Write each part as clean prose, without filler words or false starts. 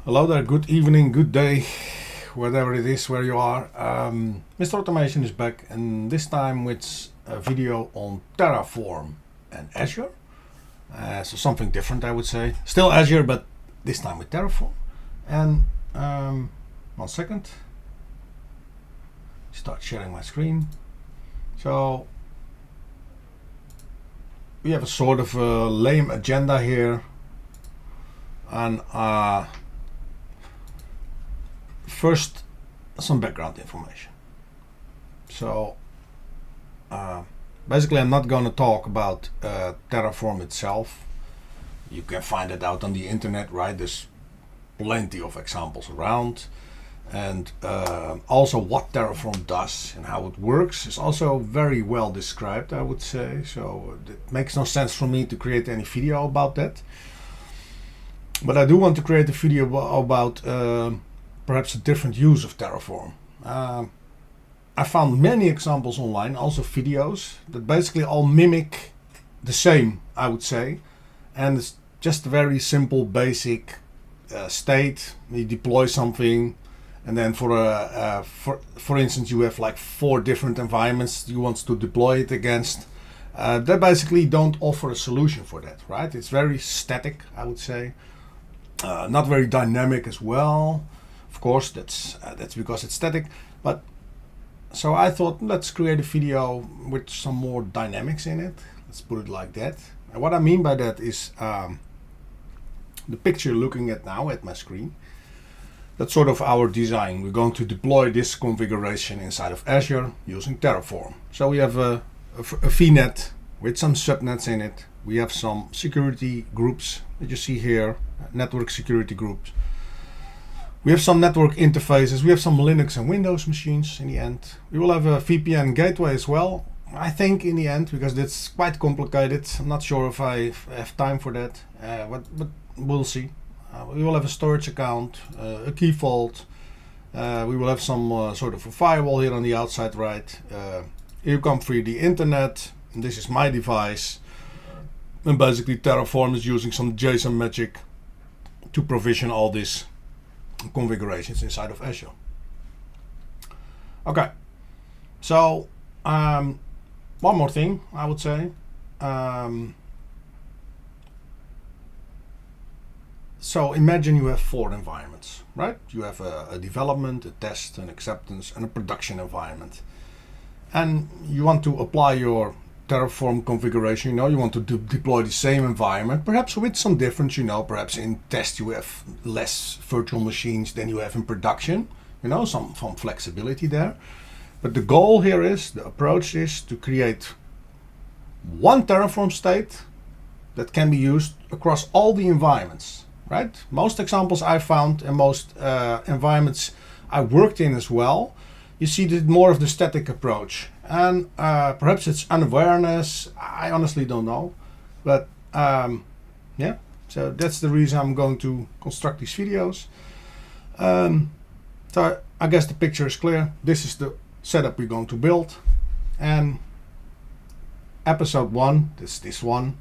Hello there, good evening, good day, whatever it is where you are. Mr. Automation is back, and this time with a video on Terraform and Azure. So something different, I would say. Still Azure, but this time with Terraform. And 1 second. Start sharing my screen. So we have a sort of a lame agenda here. And first, some background information. So basically I'm not going to talk about Terraform itself. You can find it out on the internet, right? There's plenty of examples around. And also what Terraform does and how it works is also very well described, I would say. So it makes no sense for me to create any video about that. But I do want to create a video about perhaps a different use of Terraform. I found many examples online, also videos, that basically all mimic the same, I would say. And it's just a very simple, basic state. You deploy something, and then for instance, you have like 4 different environments you want to deploy it against. They basically don't offer a solution for that, right? It's very static, I would say. Not very dynamic as well. Of course, that's because it's static. But so I thought, let's create a video with some more dynamics in it. Let's put it like that. And what I mean by that is the picture you're looking at now at my screen. That's sort of our design. We're going to deploy this configuration inside of Azure using Terraform. So we have a VNet with some subnets in it. We have some security groups that you see here, network security groups. We have some network interfaces. We have some Linux and Windows machines in the end. We will have a VPN gateway as well, I think, in the end, because that's quite complicated. I'm not sure if I have time for that, but we'll see. We will have a storage account, a key vault. We will have some sort of a firewall here on the outside, right? You come through the internet, and this is my device. And basically Terraform is using some JSON magic to provision all these configurations inside of Azure. Okay, so one more thing I would say. So imagine you have 4 environments, right? You have a development, a test, an acceptance, and a production environment. And you want to apply your Terraform configuration, you want to deploy the same environment, perhaps with some difference, perhaps in test you have less virtual machines than you have in production, some flexibility there. But the goal here is, the approach is to create one Terraform state that can be used across all the environments, right? Most examples I found and most environments I worked in as well, you see more of the static approach. And perhaps it's unawareness, I honestly don't know. But yeah, so that's the reason I'm going to construct these videos. So I guess the picture is clear. This is the setup we're going to build. And episode 1, this one,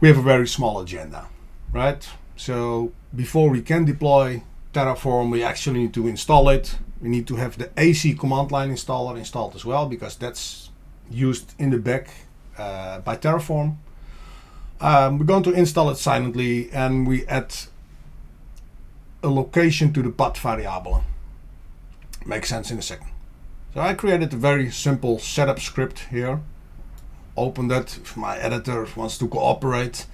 we have a very small agenda, right? So before we can deploy Terraform, we actually need to install it. We need to have the AC command line installer installed as well, because that's used in the back by Terraform. We're going to install it silently, and we add a location to the path variable. Makes sense in a second. So I created a very simple setup script here. Open that if my editor wants to cooperate.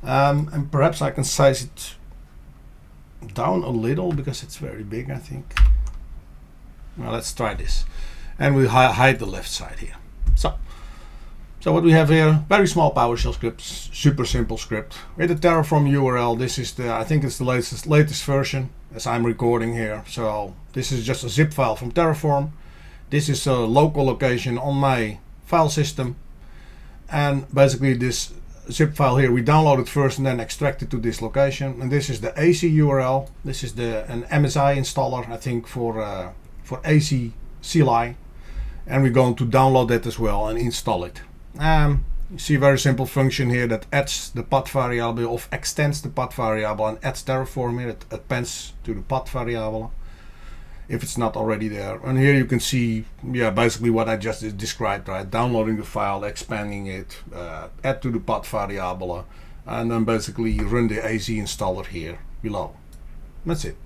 And perhaps I can size it down a little because it's very big, I think. Well, let's try this. And we hide the left side here. So what we have here, very small PowerShell script, super simple script. With the Terraform URL, this is I think it's the latest version as I'm recording here. So this is just a zip file from Terraform. This is a local location on my file system. And basically this zip file here, we download it first and then extract it to this location. And this is the AC URL. This is an MSI installer, I think, for AC CLI, and we're going to download that as well and install it. You see a very simple function here that adds the path variable, or extends the path variable and adds Terraform here. It appends to the path variable if it's not already there. And here you can see, yeah, basically what I just described, right? Downloading the file, expanding it, add to the path variable, and then basically run the AZ installer here below. That's it.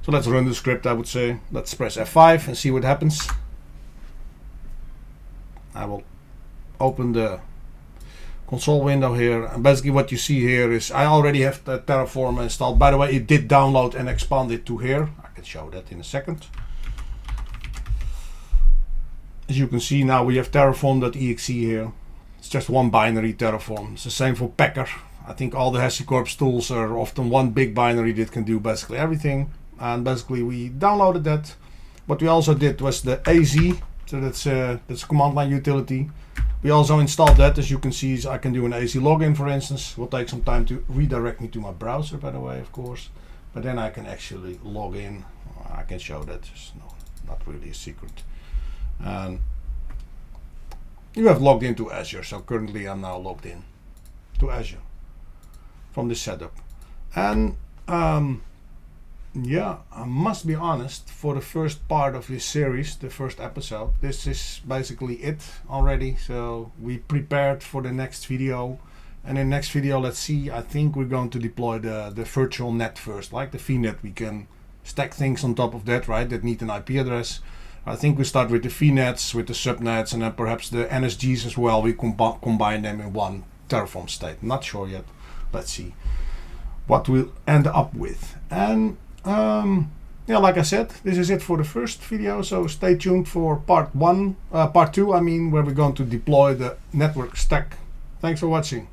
So let's run the script, I would say. Let's press F5 and see what happens. I will open the console window here, and basically what you see here is I already have the Terraform installed. By the way, it did download and expand it to here. I can show that in a second. As you can see, now we have terraform.exe here. It's just one binary Terraform. It's the same for Packer. I think all the HashiCorp tools are often one big binary that can do basically everything. And basically we downloaded that. What we also did was the AZ, so that's a command line utility. We also installed that. As you can see, I can do an AZ login, for instance. It will take some time to redirect me to my browser, by the way, of course. But then I can actually log in. I can show that. It's not really a secret. And you have logged into Azure. So currently I'm now logged in to Azure from this setup. And yeah, I must be honest, for the first part of this series, the first episode, this is basically it already. So we prepared for the next video, and in the next video, let's see, I think we're going to deploy the virtual net first, like the VNet. We can stack things on top of that, right, that need an IP address. I think we start with the VNets, with the subnets, and then perhaps the NSGs as well. We combine them in one Terraform state. Not sure yet. Let's see what we'll end up with. And yeah, like I said, this is it for the first video, so stay tuned for part 2, where we're going to deploy the network stack. Thanks for watching.